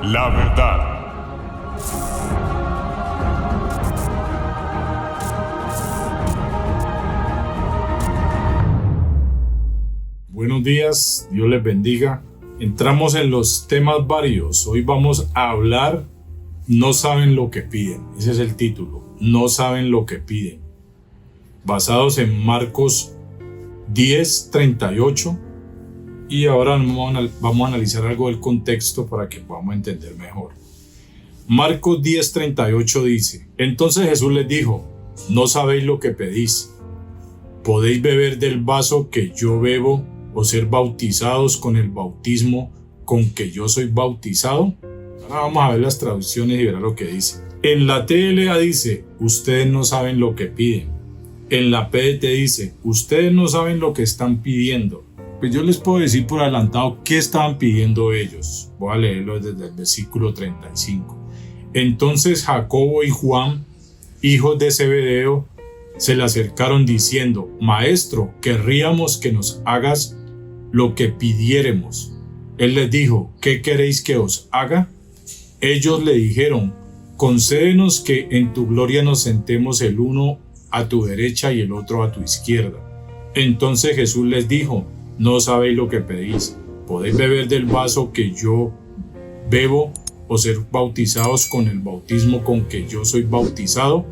La verdad. Buenos días, Dios les bendiga. Entramos en los temas varios. Hoy vamos a hablar, no saben lo que piden. Ese es el título, no saben lo que piden. Basados en Marcos 10:38. Y ahora vamos a analizar algo del contexto para que podamos entender mejor. Marcos 10:38 dice: Entonces Jesús les dijo, no sabéis lo que pedís. ¿Podéis beber del vaso que yo bebo o ser bautizados con el bautismo con que yo soy bautizado? Ahora vamos a ver las traducciones y verá lo que dice. En la TLA dice, ustedes no saben lo que piden. En la PDT dice, ustedes no saben lo que están pidiendo. Pues yo les puedo decir por adelantado qué estaban pidiendo ellos. Voy a leerlo desde el versículo 35. Entonces Jacobo y Juan, hijos de Zebedeo, se le acercaron diciendo, Maestro, querríamos que nos hagas lo que pidiéremos. Él les dijo, ¿qué queréis que os haga? Ellos le dijeron, concédenos que en tu gloria nos sentemos el uno a tu derecha y el otro a tu izquierda. Entonces Jesús les dijo, no sabéis lo que pedís. ¿Podéis beber del vaso que yo bebo o ser bautizados con el bautismo con que yo soy bautizado?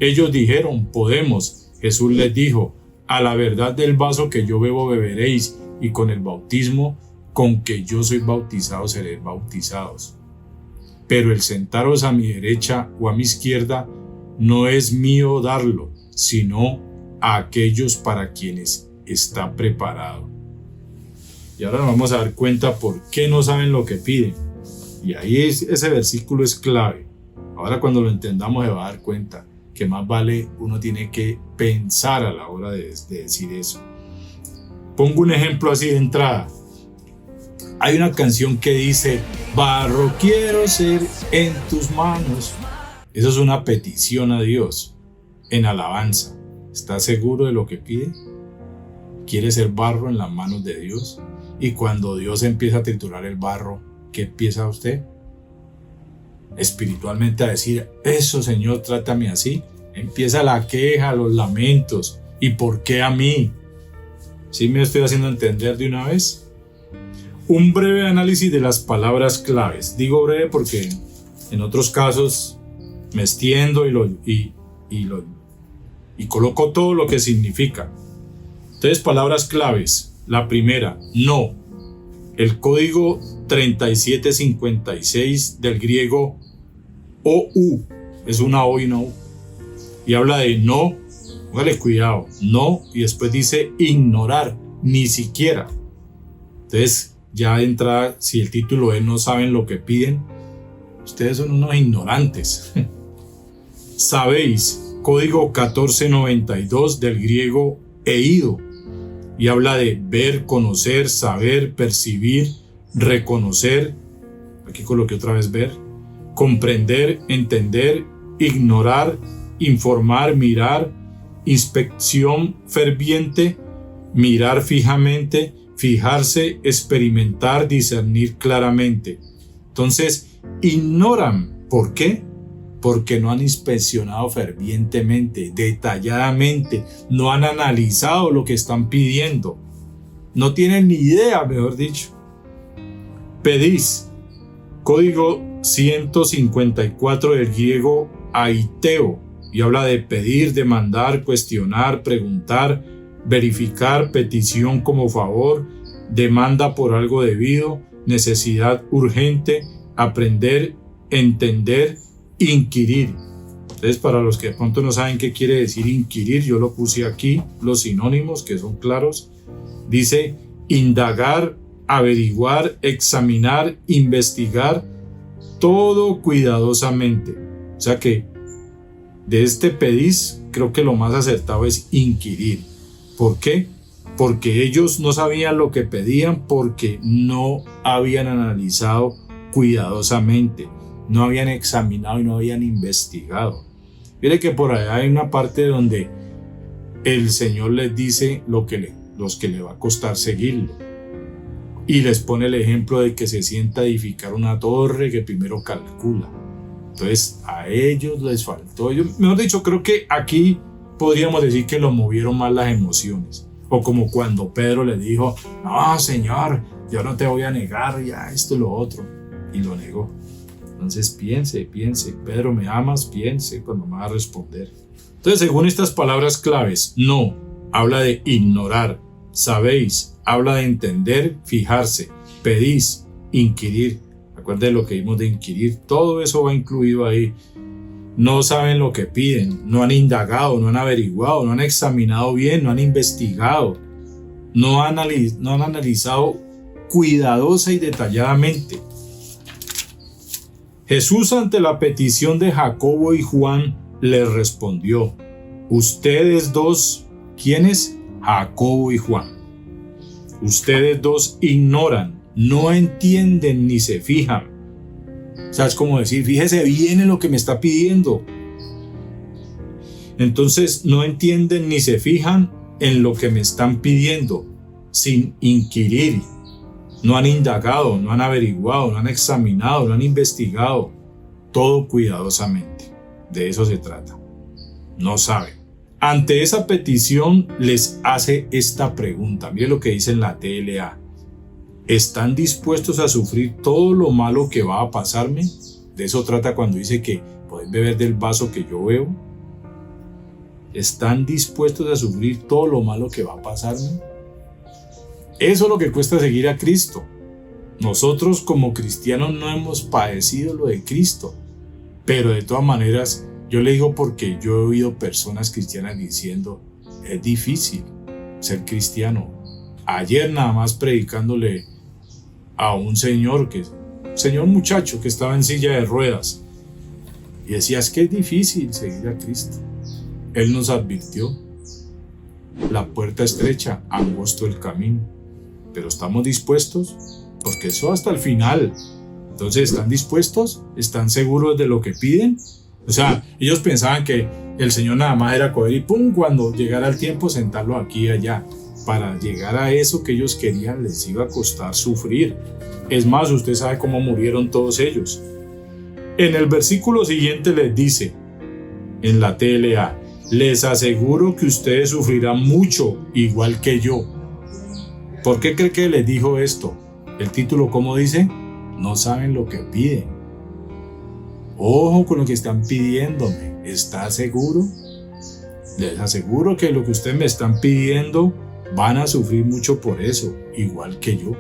Ellos dijeron, podemos. Jesús les dijo, a la verdad del vaso que yo bebo beberéis, y con el bautismo con que yo soy bautizado seréis bautizados. Pero el sentaros a mi derecha o a mi izquierda no es mío darlo, sino a aquellos para quienes está preparado. Y ahora nos vamos a dar cuenta por qué no saben lo que piden. Y ahí ese versículo es clave. Ahora cuando lo entendamos se va a dar cuenta que más vale uno tiene que pensar a la hora de decir eso. Pongo un ejemplo así de entrada. Hay una canción que dice, barro quiero ser en tus manos. Eso es una petición a Dios en alabanza. ¿Está seguro de lo que pide? ¿Quiere ser barro en las manos de Dios? Y cuando Dios empieza a triturar el barro, ¿qué empieza usted? Espiritualmente a decir, eso Señor, trátame así. Empieza la queja, los lamentos. ¿Y por qué a mí? ¿Sí me estoy haciendo entender de una vez? Un breve análisis de las palabras claves. Digo breve porque en otros casos me extiendo y coloco todo lo que significa. Entonces, palabras claves. La primera, no. El código 3756 del griego OU, es una O y una U. Y habla de no, póngale cuidado, no, y después dice ignorar, ni siquiera. Entonces, ya de entrada, si el título es no saben lo que piden, ustedes son unos ignorantes. Sabéis, código 1492 del griego eido. Y habla de ver, conocer, saber, percibir, reconocer, aquí coloqué otra vez ver, comprender, entender, ignorar, informar, mirar, inspección ferviente, mirar fijamente, fijarse, experimentar, discernir claramente. Entonces, ignoran. ¿Por qué? Porque no han inspeccionado fervientemente, detalladamente, no han analizado lo que están pidiendo. No tienen ni idea, mejor dicho. Pedís, código 154 del griego aiteo, y habla de pedir, demandar, cuestionar, preguntar, verificar, petición como favor, demanda por algo debido, necesidad urgente, aprender, entender, inquirir. Entonces, para los que de pronto no saben qué quiere decir inquirir, yo lo puse aquí, los sinónimos que son claros. Dice indagar, averiguar, examinar, investigar, todo cuidadosamente. O sea que de este pedís, creo que lo más acertado es inquirir. ¿Por qué? Porque ellos no sabían lo que pedían, porque no habían analizado cuidadosamente, no habían examinado y no habían investigado. Mire que por allá hay una parte donde el Señor les dice los que le va a costar seguirlo. y les pone el ejemplo de que se sienta a edificar una torre que primero calcula. Entonces a ellos les faltó, mejor dicho, creo que aquí podríamos decir que lo movieron más las emociones, o como cuando Pedro le dijo, no Señor, yo no te voy a negar ya esto y lo otro, y lo negó. Entonces piense, Pedro, ¿me amas? Piense cuando me va a responder. Entonces, según estas palabras claves, no, habla de ignorar, sabéis, habla de entender, fijarse, pedís, inquirir. Acuérdense lo que vimos de inquirir, todo eso va incluido ahí. No saben lo que piden, no han indagado, no han averiguado, no han examinado bien, no han investigado, no han analizado cuidadosa y detalladamente. Jesús, ante la petición de Jacobo y Juan, les respondió, ustedes dos, ¿quiénes? Jacobo y Juan. Ustedes dos ignoran, no entienden ni se fijan. O sea, es como decir, fíjese bien en lo que me está pidiendo. Entonces no entienden ni se fijan en lo que me están pidiendo, sin inquirir. No han indagado, no han averiguado, no han examinado, no han investigado. Todo cuidadosamente. De eso se trata. No saben. Ante esa petición les hace esta pregunta. Miren lo que dice en la TLA. ¿Están dispuestos a sufrir todo lo malo que va a pasarme? De eso trata cuando dice que pueden beber del vaso que yo bebo. ¿Están dispuestos a sufrir todo lo malo que va a pasarme? Eso es lo que cuesta seguir a Cristo. Nosotros como cristianos no hemos padecido lo de Cristo, pero de todas maneras yo le digo porque yo he oído personas cristianas diciendo, es difícil ser cristiano. Ayer nada más predicándole a un señor muchacho que estaba en silla de ruedas y decía, es que es difícil seguir a Cristo. Él nos advirtió, la puerta estrecha, angosto el camino, pero estamos dispuestos, porque eso hasta el final. Entonces, ¿están dispuestos? ¿Están seguros de lo que piden? O sea, ellos pensaban que el Señor nada más era coger y pum, cuando llegara el tiempo sentarlo aquí y allá. Para llegar a eso que ellos querían les iba a costar sufrir. Es más, usted sabe cómo murieron todos ellos. En el versículo siguiente les dice, en la TLA, les aseguro que ustedes sufrirán mucho, igual que yo. ¿Por qué cree que les dijo esto? El título, ¿cómo dice? No saben lo que piden. Ojo con lo que están pidiéndome. ¿Está seguro? Les aseguro que lo que ustedes me están pidiendo van a sufrir mucho por eso, igual que yo.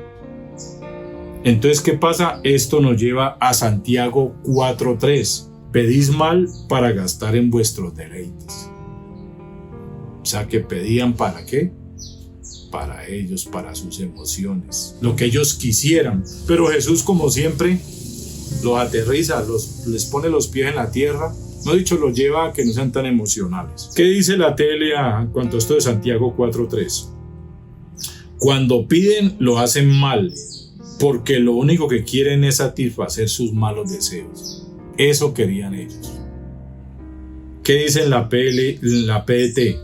Entonces, ¿qué pasa? Esto nos lleva a Santiago 4:3. Pedís mal para gastar en vuestros deleites. O sea, que pedían ¿para qué? Para ellos, para sus emociones, lo que ellos quisieran. Pero Jesús, como siempre, los aterriza, les pone los pies en la tierra. No dicho, los lleva a que no sean tan emocionales. ¿Qué dice la TLA en cuanto a esto de Santiago 4:3? Cuando piden, lo hacen mal, porque lo único que quieren es satisfacer sus malos deseos. Eso querían ellos. ¿Qué dice en la PDT?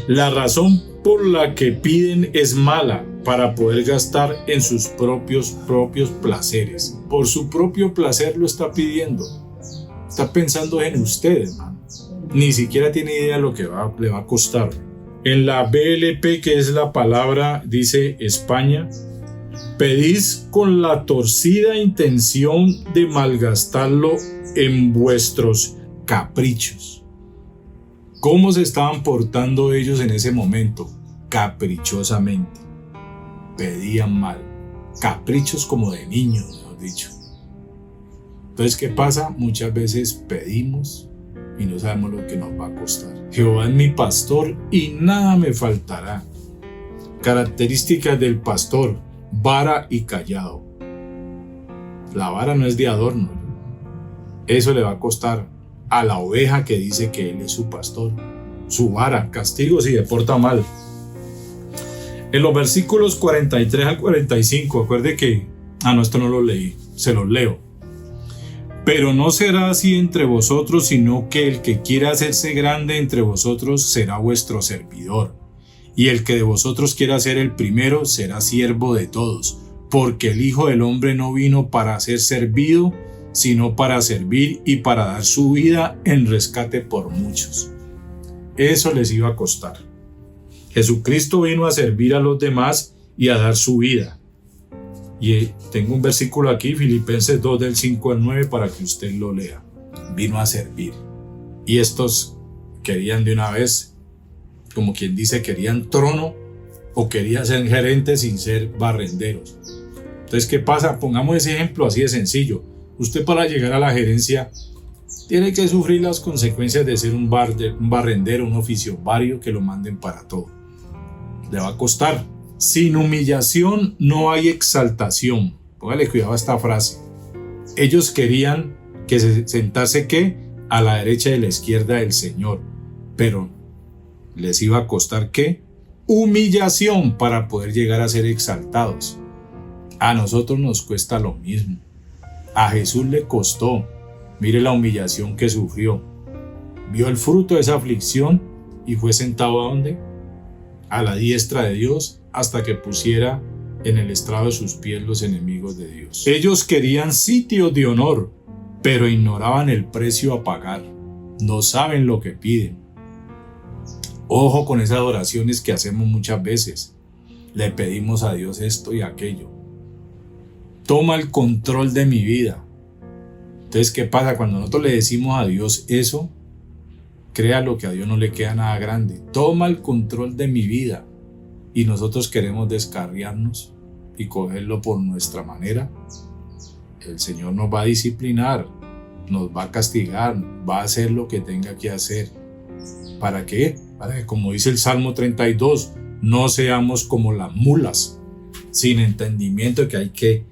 La razón por la que piden es mala, para poder gastar en sus propios placeres. Por su propio placer lo está pidiendo. Está pensando en usted, hermano. Ni siquiera tiene idea de lo que le va a costar. En la BLP, que es la palabra, dice España, pedís con la torcida intención de malgastarlo en vuestros caprichos. ¿Cómo se estaban portando ellos en ese momento? Caprichosamente. Pedían mal. Caprichos como de niños, mejor dicho. Entonces, ¿qué pasa? Muchas veces pedimos y no sabemos lo que nos va a costar. Jehová es mi pastor y nada me faltará. Características del pastor: vara y callado. La vara no es de adorno. Eso le va a costar a la oveja que dice que él es su pastor. Su vara, castigo si se porta mal. En los versículos 43 al 45, acuerde que, esto no lo leí, se los leo. Pero no será así entre vosotros, sino que el que quiera hacerse grande entre vosotros será vuestro servidor. Y el que de vosotros quiera ser el primero será siervo de todos. porque el Hijo del Hombre no vino para ser servido, sino para servir y para dar su vida en rescate por muchos. Eso les iba a costar. Jesucristo vino a servir a los demás y a dar su vida. Y tengo un versículo aquí, Filipenses 2 del 5 al 9, para que usted lo lea. Vino a servir. Y estos querían de una vez, como quien dice, querían trono o querían ser gerentes sin ser barrenderos. Entonces, ¿qué pasa? Pongamos ese ejemplo así de sencillo. Usted, para llegar a la gerencia tiene que sufrir las consecuencias de ser un barrendero, un oficiovario que lo manden para todo. Le va a costar. Sin humillación no hay exaltación. Póngale cuidado a esta frase. Ellos querían que se sentase ¿qué? A la derecha y a la izquierda del Señor. Pero les iba a costar ¿qué? Humillación para poder llegar a ser exaltados. A nosotros nos cuesta lo mismo. A Jesús le costó. Mire la humillación que sufrió. Vio el fruto de esa aflicción y fue sentado ¿a dónde? A la diestra de Dios, hasta que pusiera en el estrado de sus pies los enemigos de Dios. Ellos querían sitios de honor, pero ignoraban el precio a pagar. No saben lo que piden. Ojo con esas oraciones que hacemos muchas veces. Le pedimos a Dios esto y aquello. Toma el control de mi vida. Entonces, ¿qué pasa? Cuando nosotros le decimos a Dios eso, créalo que a Dios no le queda nada grande. Toma el control de mi vida. Y nosotros queremos descarriarnos y cogerlo por nuestra manera. El Señor nos va a disciplinar, nos va a castigar, va a hacer lo que tenga que hacer. ¿Para qué? Para que, como dice el Salmo 32, no seamos como las mulas, sin entendimiento, que hay que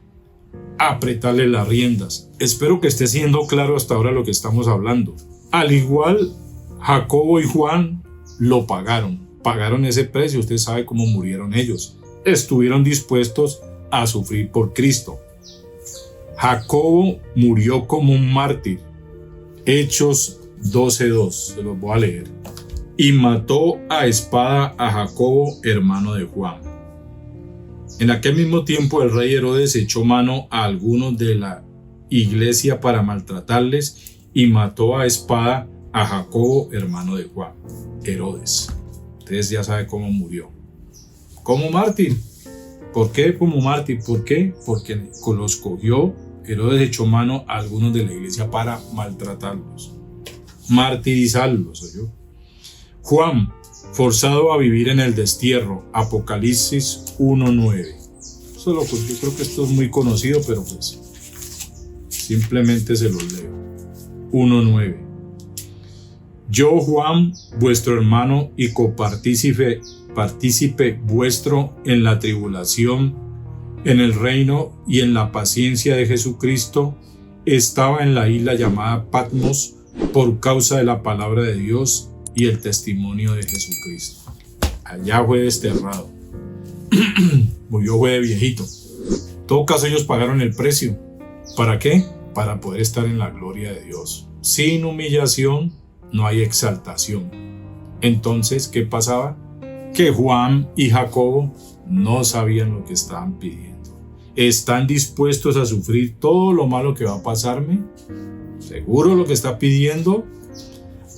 apretarle las riendas. Espero que esté siendo claro hasta ahora lo que estamos hablando. Al igual, Jacobo y Juan lo pagaron ese precio. Usted sabe cómo murieron ellos. Estuvieron dispuestos a sufrir por Cristo. Jacobo murió como un mártir. Hechos 12:2, se los voy a leer. Y mató a espada a Jacobo, hermano de Juan. En aquel mismo tiempo el rey Herodes echó mano a algunos de la iglesia para maltratarles y mató a espada a Jacobo, hermano de Juan. Herodes. Ustedes ya saben cómo murió. Como mártir. ¿Por qué como mártir? ¿Por qué? Porque los cogió. Herodes echó mano a algunos de la iglesia para maltratarlos, martirizarlos. ¿Oyó? Juan, forzado a vivir en el destierro. Apocalipsis 1:9. Yo creo que esto es muy conocido, pero pues simplemente se los leo. 1:9. Yo, Juan, vuestro hermano y copartícipe vuestro en la tribulación, en el reino y en la paciencia de Jesucristo, estaba en la isla llamada Patmos por causa de la palabra de Dios y el testimonio de Jesucristo. Allá fue desterrado. Murió, fue de viejito. En todo caso, ellos pagaron el precio. ¿Para qué? Para poder estar en la gloria de Dios. Sin humillación no hay exaltación. Entonces, ¿qué pasaba? Que Juan y Jacobo no sabían lo que estaban pidiendo. ¿Están dispuestos a sufrir todo lo malo que va a pasarme? ¿Seguro lo que está pidiendo?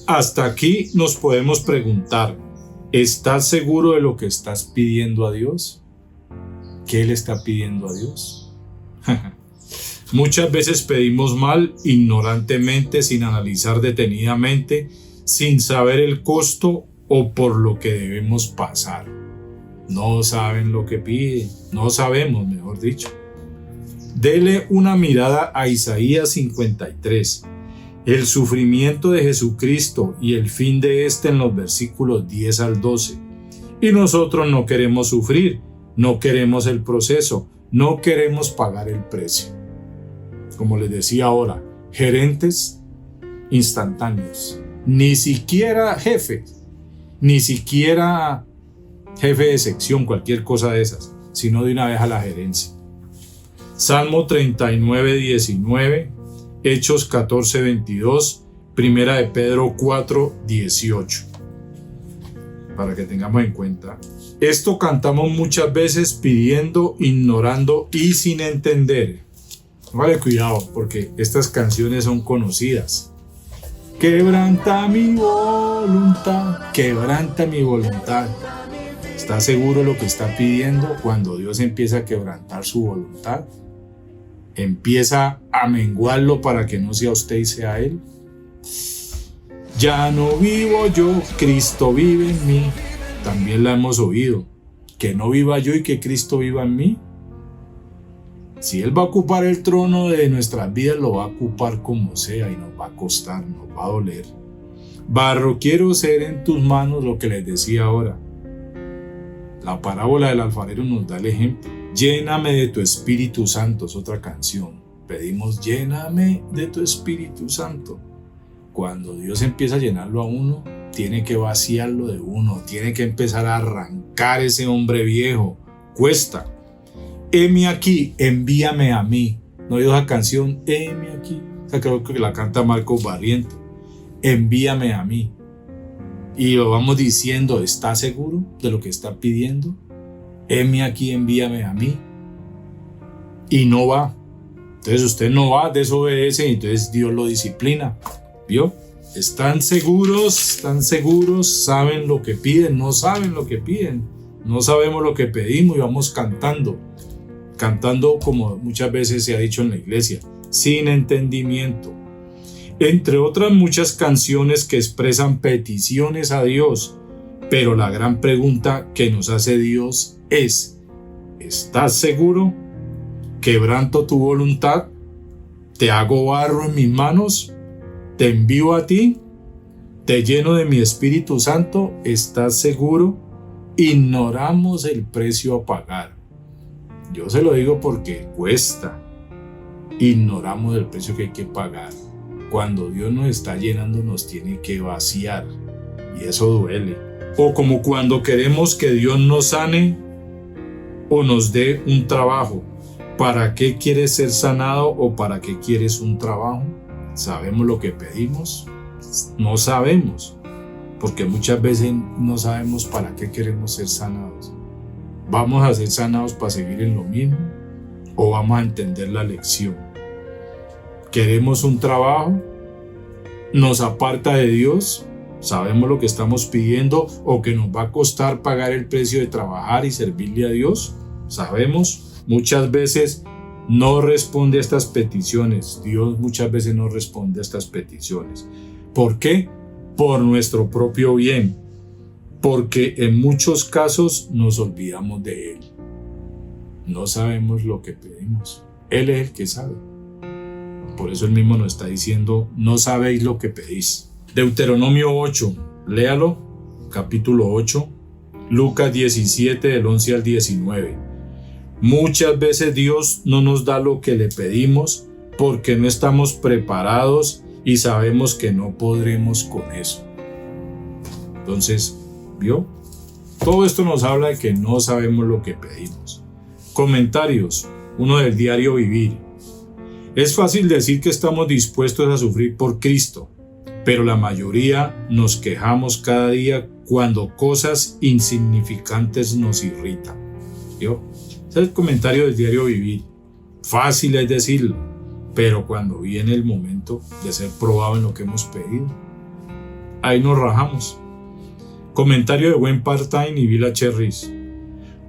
Hasta aquí nos podemos preguntar, ¿estás seguro de lo que estás pidiendo a Dios? ¿Qué le está pidiendo a Dios? Muchas veces pedimos mal, ignorantemente, sin analizar detenidamente, sin saber el costo o por lo que debemos pasar. No saben lo que piden, no sabemos, mejor dicho. Dele una mirada a Isaías 53, el sufrimiento de Jesucristo y el fin de este en los versículos 10 al 12. Y nosotros no queremos sufrir, no queremos el proceso, no queremos pagar el precio. Como les decía ahora, gerentes instantáneos, ni siquiera jefes, ni siquiera jefe de sección, cualquier cosa de esas, sino de una vez a la gerencia. Salmo 39:19, Hechos 14:22, Primera de Pedro 4:18. para que tengamos en cuenta. Esto cantamos muchas veces pidiendo, ignorando y sin entender. Vale, cuidado, porque estas canciones son conocidas. Quebranta mi voluntad, quebranta mi voluntad. ¿Está seguro de lo que está pidiendo? Cuando Dios empieza a quebrantar su voluntad, empieza a menguarlo para que no sea usted y sea Él. Ya no vivo yo, Cristo vive en mí. También la hemos oído. Que no viva yo y que Cristo viva en mí. Si Él va a ocupar el trono de nuestras vidas, lo va a ocupar como sea y nos va a costar, nos va a doler. Barro quiero ser en tus manos, lo que les decía ahora. La parábola del alfarero nos da el ejemplo. Lléname de tu Espíritu Santo, es otra canción. Pedimos, lléname de tu Espíritu Santo. Cuando Dios empieza a llenarlo a uno, tiene que vaciarlo de uno, tiene que empezar a arrancar ese hombre viejo. Cuesta. Heme aquí, envíame a mí. ¿No oído esa canción? Heme aquí. O sea, creo que la canta Marcos Barrientos. Envíame a mí. Y lo vamos diciendo, ¿está seguro de lo que está pidiendo? Heme aquí, envíame a mí. Y no va. Entonces usted no va, desobedece, y entonces Dios lo disciplina. ¿Vio? ¿Están seguros? ¿Saben lo que piden? No saben lo que piden. No sabemos lo que pedimos y vamos cantando. Cantando como muchas veces se ha dicho en la iglesia, sin entendimiento. Entre otras muchas canciones que expresan peticiones a Dios. Pero la gran pregunta que nos hace Dios es, ¿estás seguro? ¿Quebranto tu voluntad? ¿Te hago barro en mis manos? ¿Te envío a ti? ¿Te lleno de mi Espíritu Santo? ¿Estás seguro? Ignoramos el precio a pagar. Yo se lo digo porque cuesta. Ignoramos el precio que hay que pagar. Cuando Dios nos está llenando, nos tiene que vaciar. Y eso duele. O como cuando queremos que Dios nos sane o nos dé un trabajo. ¿Para qué quieres ser sanado o para qué quieres un trabajo? ¿Sabemos lo que pedimos? No sabemos, porque muchas veces no sabemos para qué queremos ser sanados. ¿Vamos a ser sanados para seguir en lo mismo o vamos a entender la lección? ¿Queremos un trabajo? ¿Nos aparta de Dios? ¿Sabemos lo que estamos pidiendo o que nos va a costar pagar el precio de trabajar y servirle a Dios? ¿Sabemos? Muchas veces no responde a estas peticiones. Dios muchas veces no responde a estas peticiones. ¿Por qué? Por nuestro propio bien. Porque en muchos casos nos olvidamos de Él. No sabemos lo que pedimos. Él es el que sabe. Por eso Él mismo nos está diciendo, no sabéis lo que pedís. Deuteronomio 8, léalo, capítulo 8, Lucas 17, del 11 al 19. Muchas veces Dios no nos da lo que le pedimos porque no estamos preparados y sabemos que no podremos con eso. Entonces, ¿vio? Todo esto nos habla de que no sabemos lo que pedimos. Comentarios, uno del diario vivir. Es fácil decir que estamos dispuestos a sufrir por Cristo, pero la mayoría nos quejamos cada día cuando cosas insignificantes nos irritan. ¿Vio? Ese es el comentario del diario vivir. Fácil es decirlo, pero cuando viene el momento de ser probado en lo que hemos pedido, ahí nos rajamos. Comentario de Gwen Partain y Vila Cherris.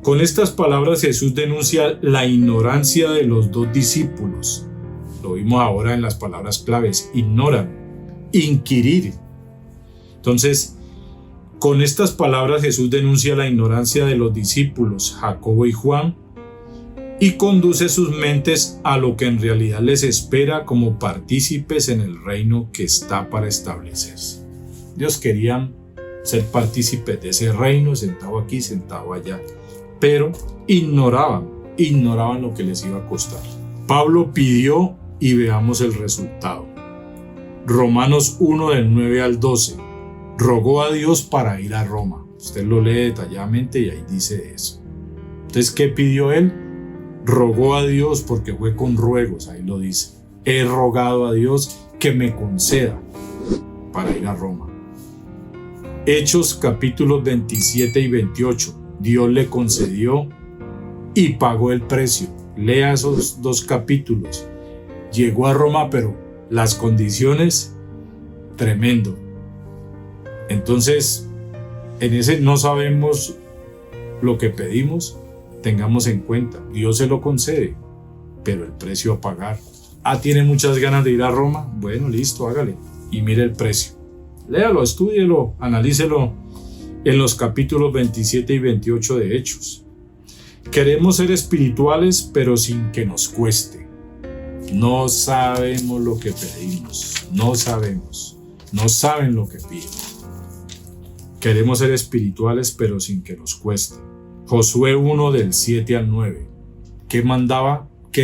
Con estas palabras Jesús denuncia la ignorancia de los dos discípulos. Lo vimos ahora en las palabras claves. Ignoran, inquirir. Entonces, con estas palabras Jesús denuncia la ignorancia de los discípulos, Jacobo y Juan, y conduce sus mentes a lo que en realidad les espera como partícipes en el reino que está para establecerse. Ellos querían ser partícipes de ese reino, sentado aquí, sentado allá, pero ignoraban lo que les iba a costar. Pablo pidió y veamos el resultado. Romanos 1 del 9 al 12. Rogó a Dios para ir a Roma. Usted lo lee detalladamente y ahí dice eso. Entonces, ¿qué pidió él? Rogó a Dios porque fue con ruegos, ahí lo dice. He rogado a Dios que me conceda para ir a Roma. Hechos capítulos 27 y 28. Dios le concedió y pagó el precio. Lea esos dos capítulos. Llegó a Roma, pero las condiciones, tremendo. Entonces, en ese no sabemos lo que pedimos, tengamos en cuenta, Dios se lo concede, pero el precio a pagar. ¿Tiene muchas ganas de ir a Roma? Bueno, listo, hágale. Y mire el precio. Léalo, estúdielo, analícelo en los capítulos 27 y 28 de Hechos. Queremos ser espirituales, pero sin que nos cueste. No sabemos lo que pedimos, no sabemos, no saben lo que piden. Queremos ser espirituales, pero sin que nos cueste. Josué 1 del 7 al 9. ¿Qué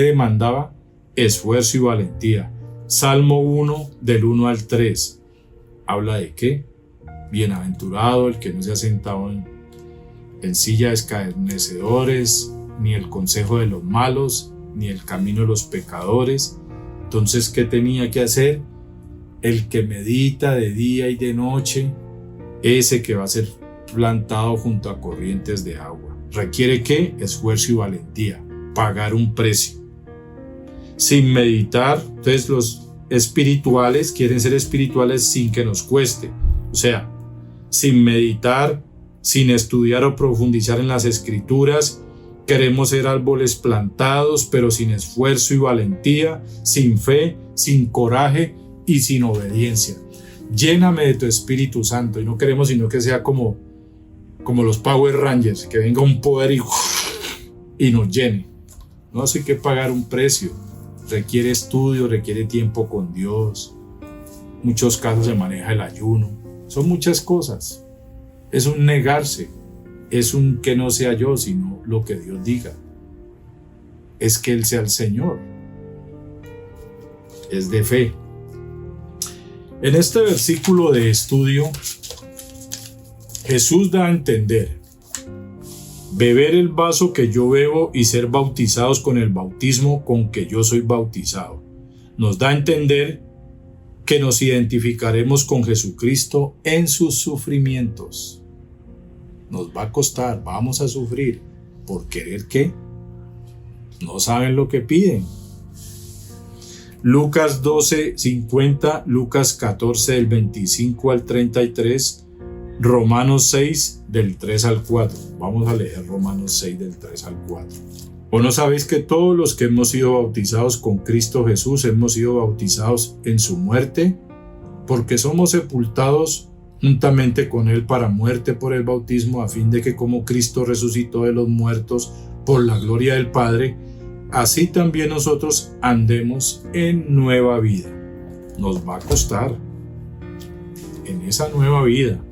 demandaba? Esfuerzo y valentía. Salmo 1 del 1 al 3. ¿Habla de qué? Bienaventurado el que no se ha sentado en silla de escarnecedores, ni el consejo de los malos, ni el camino de los pecadores. Entonces, ¿qué tenía que hacer? El que medita de día y de noche, ese que va a ser plantado junto a corrientes de agua. ¿Requiere qué? Esfuerzo y valentía, pagar un precio. Sin meditar, entonces los espirituales quieren ser espirituales sin que nos cueste. O sea, sin meditar, sin estudiar o profundizar en las escrituras. Queremos ser árboles plantados, pero sin esfuerzo y valentía, sin fe, sin coraje y sin obediencia. Lléname de tu Espíritu Santo, y no queremos sino que sea como los Power Rangers, que venga un poder y nos llene. No, hay que pagar un precio. Requiere estudio, requiere tiempo con Dios. En muchos casos se maneja el ayuno. Son muchas cosas. Es un negarse. Es un que no sea yo, sino lo que Dios diga. Es que Él sea el Señor. Es de fe. En este versículo de estudio, Jesús da a entender: beber el vaso que yo bebo y ser bautizados con el bautismo con que yo soy bautizado. Nos da a entender que nos identificaremos con Jesucristo en sus sufrimientos. Nos va a costar, vamos a sufrir. ¿Por querer qué? No saben lo que piden. Lucas 12:50, Lucas 14 del 25 al 33, Romanos 6 del 3 al 4. Vamos a leer Romanos 6 del 3 al 4. ¿O no sabéis que todos los que hemos sido bautizados con Cristo Jesús hemos sido bautizados en su muerte? Porque somos sepultados juntamente con Él para muerte por el bautismo, a fin de que como Cristo resucitó de los muertos por la gloria del Padre, así también nosotros andemos en nueva vida. Nos va a costar en esa nueva vida.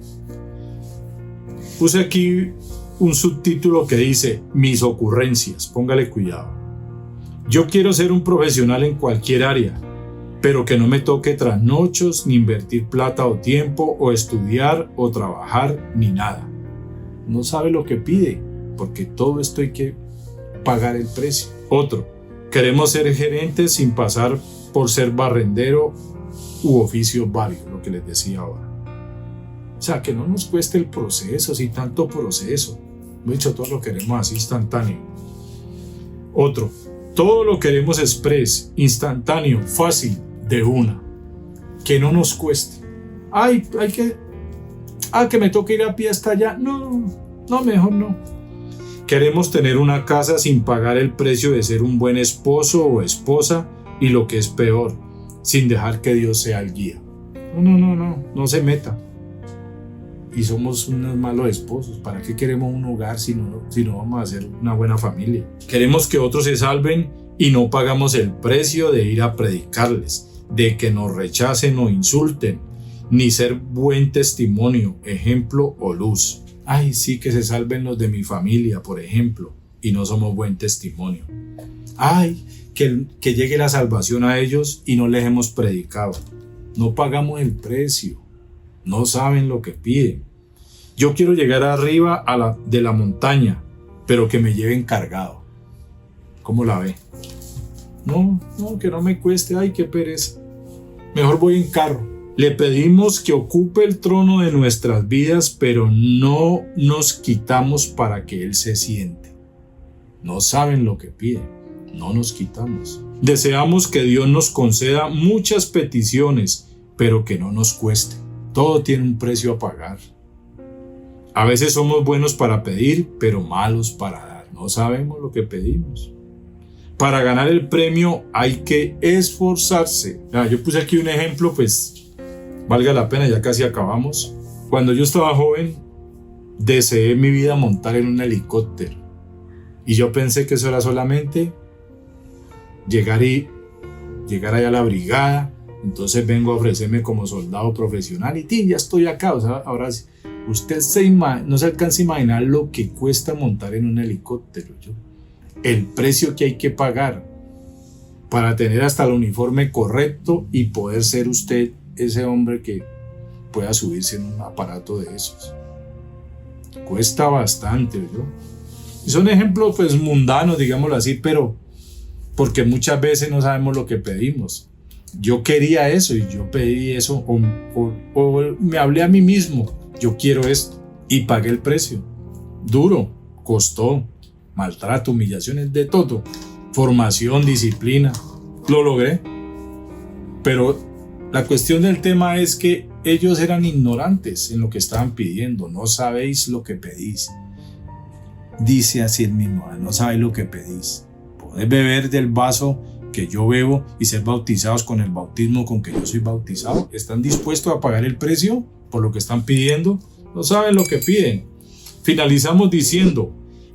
Puse aquí un subtítulo que dice: mis ocurrencias. Póngale cuidado. Yo quiero ser un profesional en cualquier área, pero que no me toque trasnochos, ni invertir plata o tiempo, o estudiar o trabajar, ni nada. No sabe lo que pide, porque todo esto hay que pagar el precio. Otro: queremos ser gerentes sin pasar por ser barrendero u oficios varios, lo que les decía ahora. O sea, que no nos cueste el proceso, si tanto proceso. De hecho, todo lo queremos así instantáneo. Otro: todo lo queremos express, instantáneo, fácil, de una. Que no nos cueste. Que me toque ir a pie hasta allá. No, mejor no. Queremos tener una casa sin pagar el precio de ser un buen esposo o esposa, y lo que es peor, sin dejar que Dios sea el guía. No se meta. Y somos unos malos esposos. ¿Para qué queremos un hogar si no vamos a ser una buena familia? Queremos que otros se salven y no pagamos el precio de ir a predicarles, de que nos rechacen o insulten, ni ser buen testimonio, ejemplo o luz. Sí, que se salven los de mi familia, por ejemplo, y no somos buen testimonio. Que llegue la salvación a ellos y no les hemos predicado. No pagamos el precio. No saben lo que piden. Yo quiero llegar arriba de la montaña, pero que me lleven cargado. ¿Cómo la ve? No, que no me cueste. Qué pereza. Mejor voy en carro. Le pedimos que ocupe el trono de nuestras vidas, pero no nos quitamos para que Él se siente. No saben lo que piden, no nos quitamos. Deseamos que Dios nos conceda muchas peticiones, pero que no nos cueste. Todo tiene un precio a pagar. A veces somos buenos para pedir, pero malos para dar. No sabemos lo que pedimos. Para ganar el premio hay que esforzarse. Yo puse aquí un ejemplo, pues valga la pena, ya casi acabamos. Cuando yo estaba joven, deseé en mi vida montar en un helicóptero. Y yo pensé que eso era solamente llegar allá a la brigada. Entonces vengo a ofrecerme como soldado profesional y ya estoy acá. O sea, ahora usted no se alcanza a imaginar lo que cuesta montar en un helicóptero. El precio que hay que pagar para tener hasta el uniforme correcto y poder ser usted ese hombre que pueda subirse en un aparato de esos. Cuesta bastante, Y son ejemplos pues mundanos, digámoslo así, pero porque muchas veces no sabemos lo que pedimos. Yo quería eso y yo pedí eso o me hablé a mí mismo, yo quiero esto y pagué el precio. Duro, costó, maltrato, humillaciones, de todo, formación, disciplina, lo logré. Pero la cuestión del tema es que ellos eran ignorantes en lo que estaban pidiendo. No sabéis lo que pedís. Dice así el mismo, no sabéis lo que pedís. Podés beber del vaso que yo bebo y ser bautizados con el bautismo con que yo soy bautizado. ¿Están dispuestos a pagar el precio por lo que están pidiendo? No saben lo que piden. Finalizamos diciendo,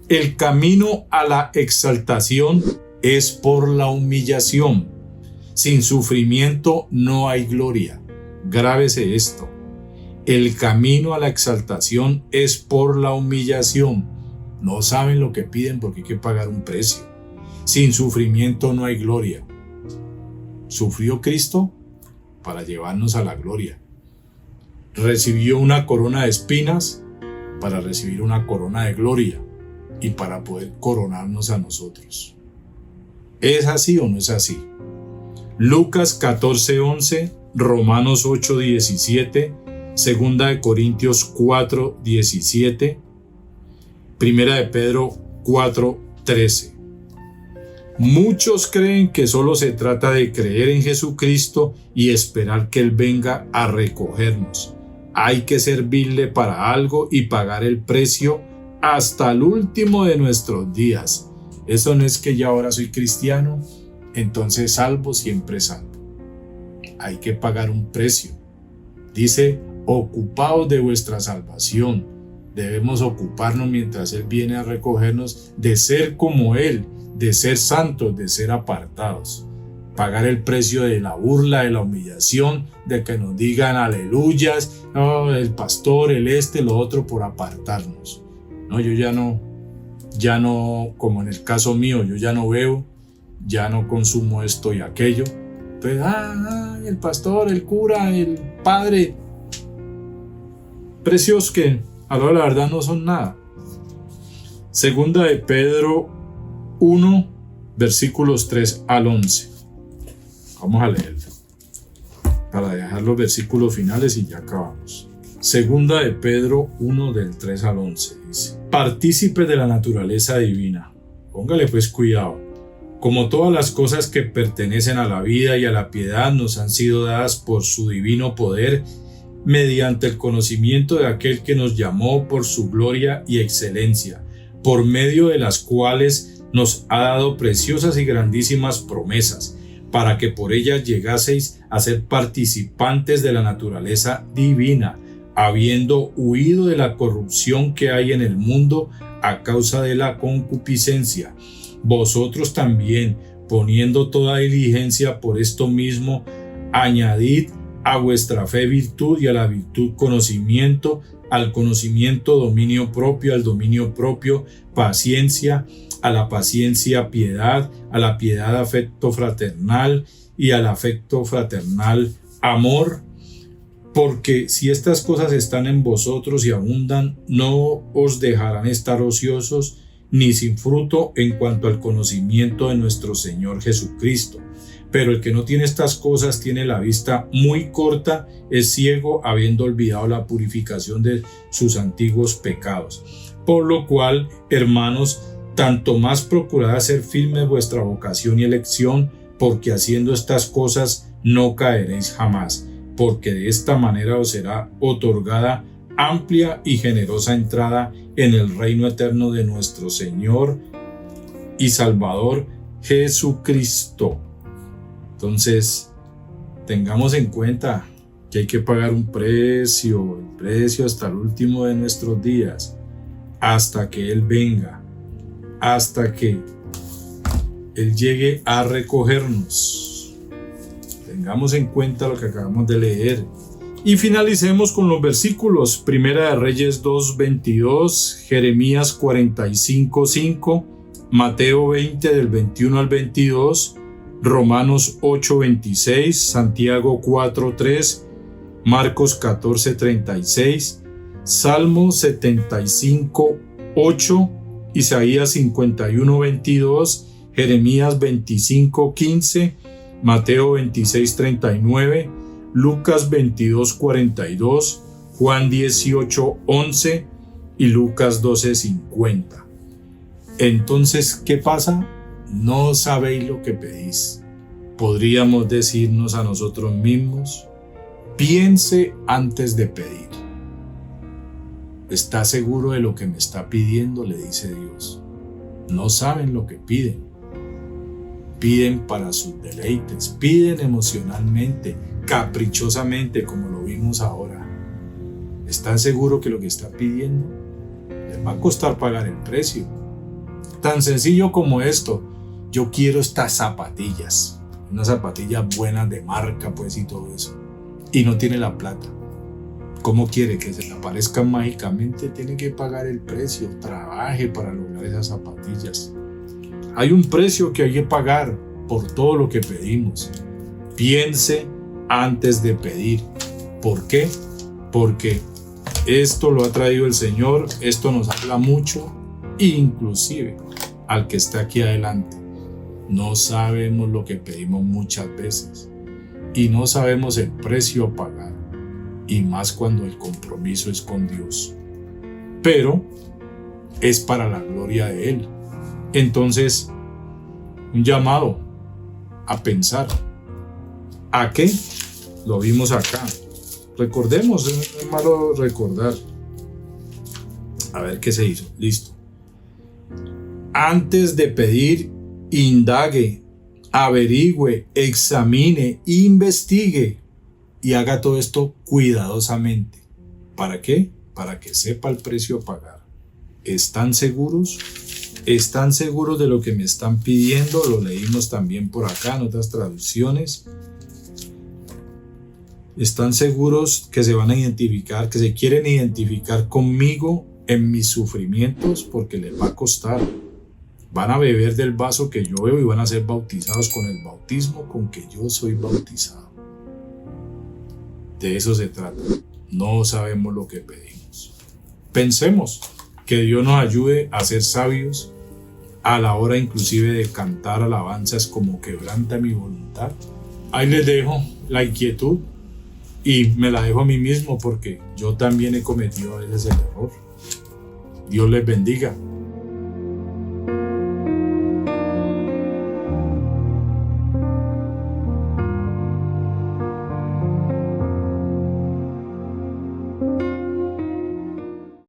el camino a la exaltación es por la humillación. Sin sufrimiento no hay gloria. Grábese esto. El camino a la exaltación es por la humillación. No saben lo que piden porque hay que pagar un precio. Sin sufrimiento no hay gloria. Sufrió Cristo para llevarnos a la gloria. Recibió una corona de espinas para recibir una corona de gloria y para poder coronarnos a nosotros. ¿Es así o no es así? Lucas 14:11, Romanos 8:17, 2 Corintios 4:17, 1 Pedro 4:13. Muchos creen que solo se trata de creer en Jesucristo y esperar que Él venga a recogernos. Hay que servirle para algo y pagar el precio hasta el último de nuestros días. Eso no es que ya ahora soy cristiano, entonces salvo, siempre salvo. Hay que pagar un precio. Dice, ocupaos de vuestra salvación. Debemos ocuparnos mientras Él viene a recogernos de ser como Él, de ser santos, de ser apartados. Pagar el precio de la burla, de la humillación, de que nos digan aleluyas, oh, el pastor, lo otro, por apartarnos. No, yo ya no, como en el caso mío, yo ya no veo, ya no consumo esto y aquello. Entonces, el pastor, el cura, el padre, precios que a la verdad no son nada. Segunda de Pedro 1, versículos 3 al 11. Vamos a leerlo para dejar los versículos finales y ya acabamos. Segunda de Pedro 1 del 3 al 11 dice: partícipes de la naturaleza divina. Póngale pues cuidado. Como todas las cosas que pertenecen a la vida y a la piedad nos han sido dadas por su divino poder, mediante el conocimiento de aquel que nos llamó por su gloria y excelencia, por medio de las cuales nos ha dado preciosas y grandísimas promesas, para que por ellas llegaseis a ser participantes de la naturaleza divina, habiendo huido de la corrupción que hay en el mundo a causa de la concupiscencia. Vosotros también, poniendo toda diligencia por esto mismo, añadid a vuestra fe virtud, y a la virtud conocimiento, al conocimiento dominio propio, al dominio propio paciencia, a la paciencia piedad, a la piedad afecto fraternal, y al afecto fraternal amor. Porque si estas cosas están en vosotros y abundan, no os dejarán estar ociosos ni sin fruto en cuanto al conocimiento de nuestro Señor Jesucristo. Pero el que no tiene estas cosas tiene la vista muy corta, es ciego, habiendo olvidado la purificación de sus antiguos pecados. Por lo cual, hermanos, tanto más procurad hacer firme vuestra vocación y elección, porque haciendo estas cosas no caeréis jamás, porque de esta manera os será otorgada amplia y generosa entrada en el reino eterno de nuestro Señor y Salvador Jesucristo. Entonces, tengamos en cuenta que hay que pagar un precio, el precio hasta el último de nuestros días, hasta que Él venga, hasta que Él llegue a recogernos. Tengamos en cuenta lo que acabamos de leer. Y finalicemos con los versículos: Primera de Reyes 2:22, Jeremías 45:5, Mateo 20 del 21 al 22, Romanos 8:26, Santiago 4:3, Marcos 14:36, Salmo 75:8, Isaías 51:22, Jeremías 25:15, Mateo 26:39, Lucas 22:42, Juan 18:11 y Lucas 12:50. Entonces, ¿qué pasa? No sabéis lo que pedís. Podríamos decirnos a nosotros mismos: piense antes de pedir. ¿Está seguro de lo que me está pidiendo?, le dice Dios. No saben lo que piden. Piden para sus deleites, piden emocionalmente, caprichosamente, como lo vimos ahora. ¿Están seguros que lo que está pidiendo les va a costar pagar el precio? Tan sencillo como esto: yo quiero estas zapatillas, unas zapatillas buenas de marca, pues, y todo eso, y no tiene la plata. ¿Cómo quiere que se le aparezcan mágicamente? Tiene que pagar el precio, trabaje para lograr esas zapatillas. Hay un precio que hay que pagar por todo lo que pedimos. Piense antes de pedir. ¿Por qué? Porque esto lo ha traído el Señor, esto nos habla mucho, inclusive al que está aquí adelante. No sabemos lo que pedimos muchas veces y no sabemos el precio a pagar, y más cuando el compromiso es con Dios. Pero es para la gloria de Él. Entonces, un llamado a pensar. ¿A qué? Lo vimos acá. Recordemos, no es malo recordar. A ver qué se hizo. Listo. Antes de pedir, indague, averigüe, examine, investigue y haga todo esto cuidadosamente. ¿Para qué? Para que sepa el precio a pagar. ¿Están seguros? ¿Están seguros de lo que me están pidiendo? Lo leímos también por acá en otras traducciones. ¿Están seguros que se van a identificar, que se quieren identificar conmigo en mis sufrimientos? Porque les va a costar. Van a beber del vaso que yo bebo y van a ser bautizados con el bautismo con que yo soy bautizado. De eso se trata. No sabemos lo que pedimos. Pensemos. Que Dios nos ayude a ser sabios a la hora inclusive de cantar alabanzas como Quebranta mi voluntad. Ahí les dejo la inquietud y me la dejo a mí mismo, porque yo también he cometido a veces el error. Dios les bendiga.